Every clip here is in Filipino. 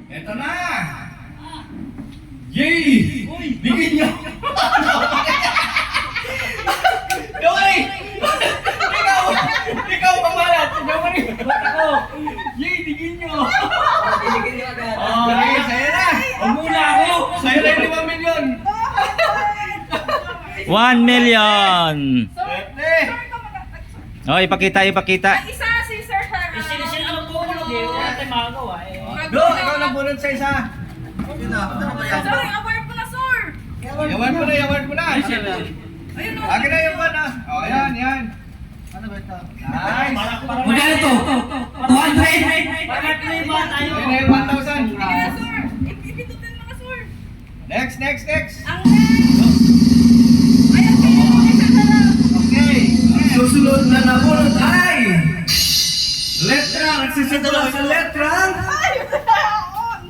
Eto na! Yay! Bigyan nyo! Dory! Ikaw pamalat! Dory! Yay! Bigyan nyo! Bigyan niyo agad. Okay, sa'yo na! Huwag muna ako! Sa'yo na yung 5 milyon! 1 million! Swerte! Oh, ipakita. Isa si Sir Harry. Sila ang tumulog eh. Wala tayong magawa eh. Do! Ikaw lang bunod sa isa! Yun na, ano ba yan? Sorry, award mo na, sir. Yawan mo na! Ayun o. Akin na yung 1 ah! O, yan! Ano ba ito? Nice! Magkano to? 200? Bakit may ba tayo? Ayun na yung 1,000! Sige na, sir. Ipindutin mo na, sir. Next! Ang next. Ayan, kayo mo isa na lang. Okay! Susunod na nabunod ay... Letra! Nagsisimula sa letra! Ay, on.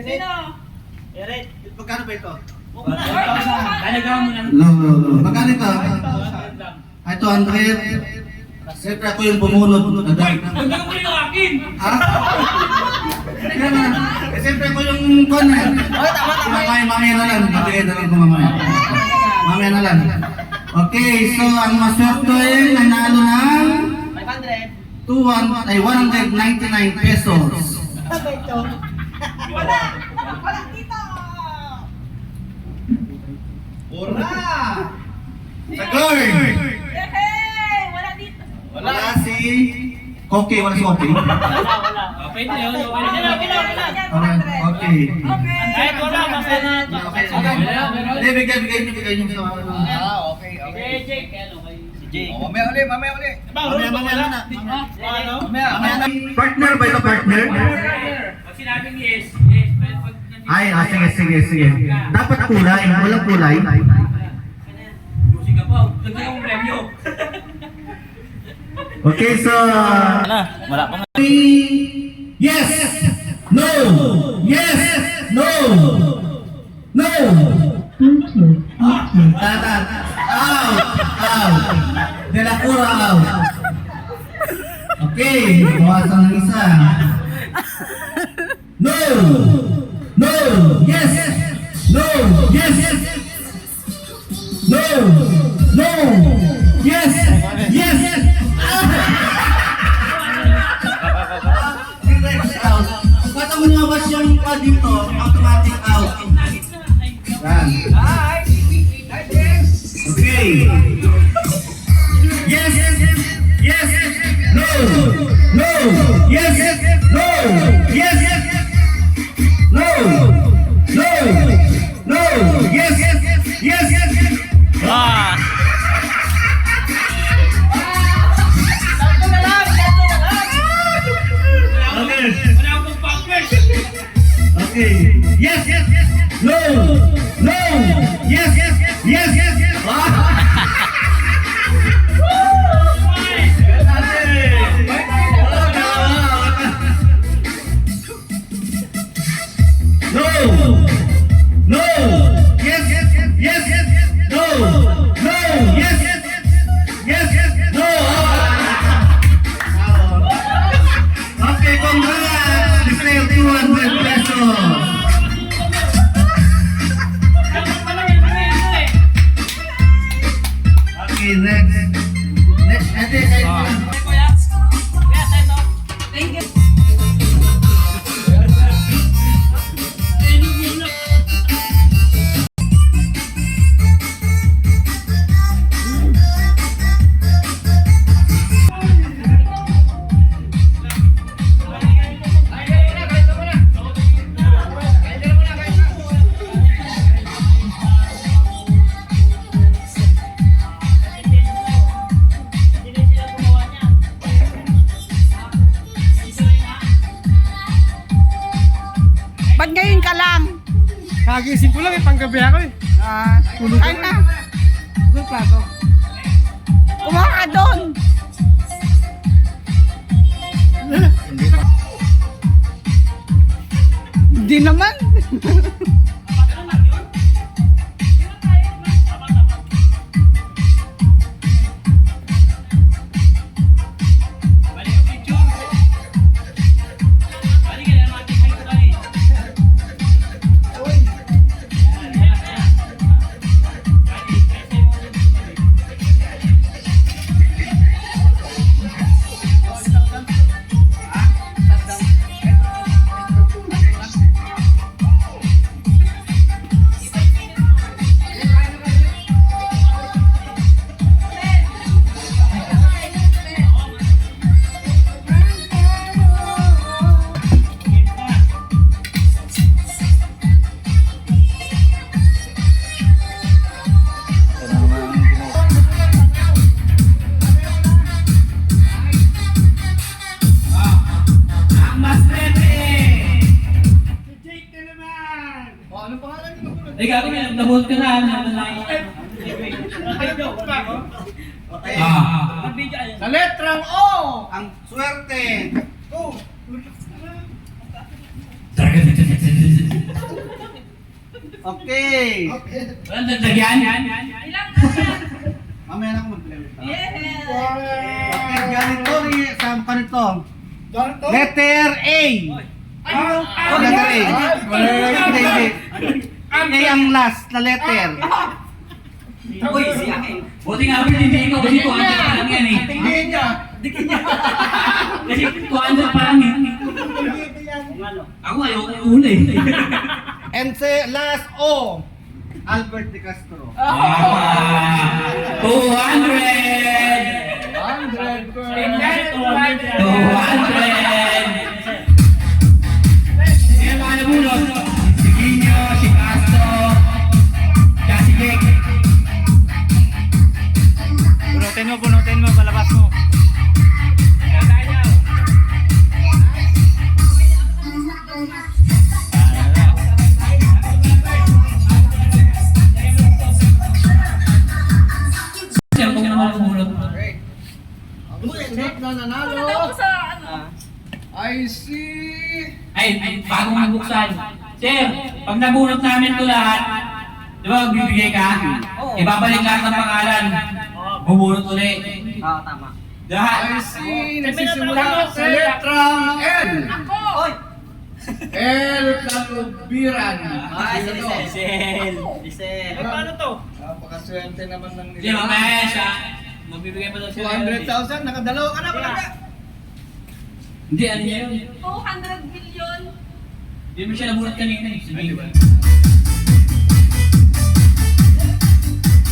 Sino? Eret. Magkano ba ito? Dalagaw mo lang. No. Magkano ito? Ay, 200. Siyempre ako yung bumunod. Huwag mo yung akin. Ha? Kaya na. Siyempre ako yung kon eh. Mamaya na lang. Mamaya na lang ko mamaya. Mamaya na lang. Okay, so ang maswerte ay nanalo ng 199 pesos. Wala dito. Ura! Sagoy! Yehey! Wala dito. Wala si... Koke, wala si Koke. Wala. Pwede yun. Alright, okay. Okay. Kahit wala, basta na. Hindi, bigay niyo sa Okay. Jake, ano kay si Jake. Oh, mamaya uli. Mamaya na. Ano? Mamaya na. Partner ba ito, partner? Pag sinabing yes. Ay, sige. Dapat kulay, walang kulay. Music ka pa. Lagyan yung premyo. Okay, so... Wala pa. Yes! No! Yes! No! No! Tatan! Out! De la Cura, out! Okay, bawasan ng isa. No! Yes! No! Yes! No! Yes! Kata mo nawas yung dito, automatic out. Yan. Okay. Yes. No. Yes. No. Yes. No. Yes. Ah! Wala akong partner. Okay. Yes. No. Yes. Okay, congrats! Declare 200 pesos. Okay, next. Thank you. Ba't ngayon ka lang? Kagising ko lang eh, panggabi ako eh. Kain na. Doon plato. Kumain ka doon. Hindi naman. Ay, gago na, nabot ka na. Sa letrang O. Ang swerte. Okay. Walang dagdagan? Ilang na yan? Mamaya na ako mag-play. Yes! Okay, ganito rin. Saan pa nito? Letter A. Oh, letter A. Hindi. A ang last na letter. Uy, siya eh. Buti nga rin, hindi ikaw. Kasi 200 pa lang yan eh. Tingin niya. Kasi 200 pa lang yan. Ako ayoko yung una eh. And say last O. Albert De Castro. 200! 200! Sino mga nabulot? Si Ginyo, si Castro, si Gek. Punutin mo, palabas mo. Siya kung naman nabulot. Check na nanalo. Wala daw sa ano. I see. Ay, bagong magbuksan. Sir, pag nabunot namin ito lahat, di ba magbibigay ka? Ibabalik lahat ng pangalan. Bubunot ulit. Oo, tama. Lahat. I see. Nagsisimula sa letrang L. Ako! L. Kalubiran. Ay, si Sino to? Lisel. Lisel. Paano to? Napakaswerte naman ng Hindi, mamaya siya. Magbibigay pa daw siya. 200,000. Nakadalawa ka na pala. Hindi, ano niya yun? 200 million. Hindi mo siya nabunot kanina eh. Sabihin ko.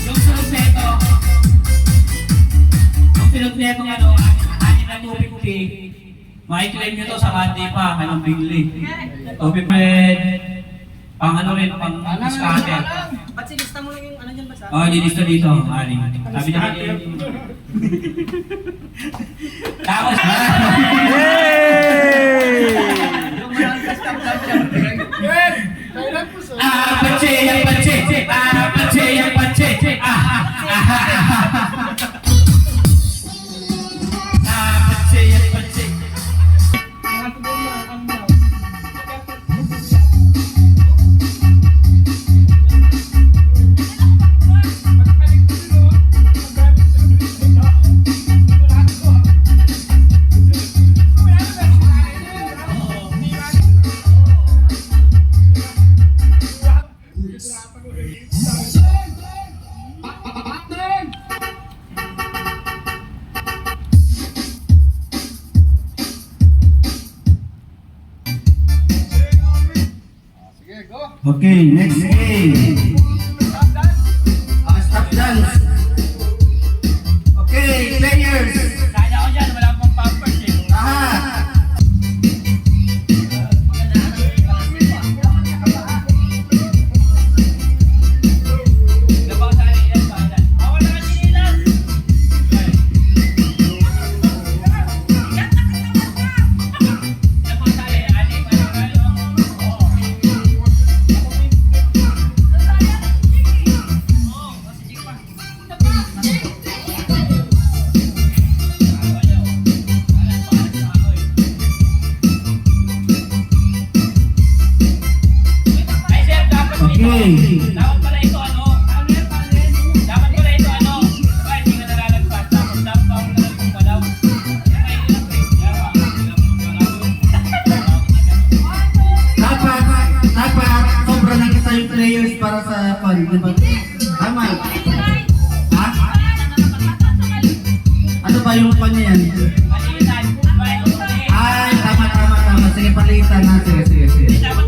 Yung sunod na ito, yung sunod na ito, ano, anin na 250, makiklaim nyo to sa Monday pa, kanang bigli. 250, pang ano rin, pang scatter. Ba't silista mo lang yung ano dyan ba sa? Oh, nilista dito, ani. Sabi niya kanina. Tapos, pache, yang pache, pache, yang pache, pache, yang pache. Sige, go. Okay, next game. Stop dance. Okay, players. Kaya ko dyan, wala pang pampers eh. Aha. Gabaw sa akin, ilan pa, ilan? Ako na kasi ilan. Gabaw sa akin, anin pa lang kayo. Ay, sir, dapat Okay. dapat pala ito ano? Dapat pala ito ano? Diba, hindi ka nalalagpas. Tapos dapat ako nalalagpas pa daw. Ay, ilang place niya. Dapat sobra lang kita yung players para sa fun, di ba? Tama. Ha? Ano ba yung fun niya yan? Malitan. Ay, tama. Sige, palitan na. Sige. Dapat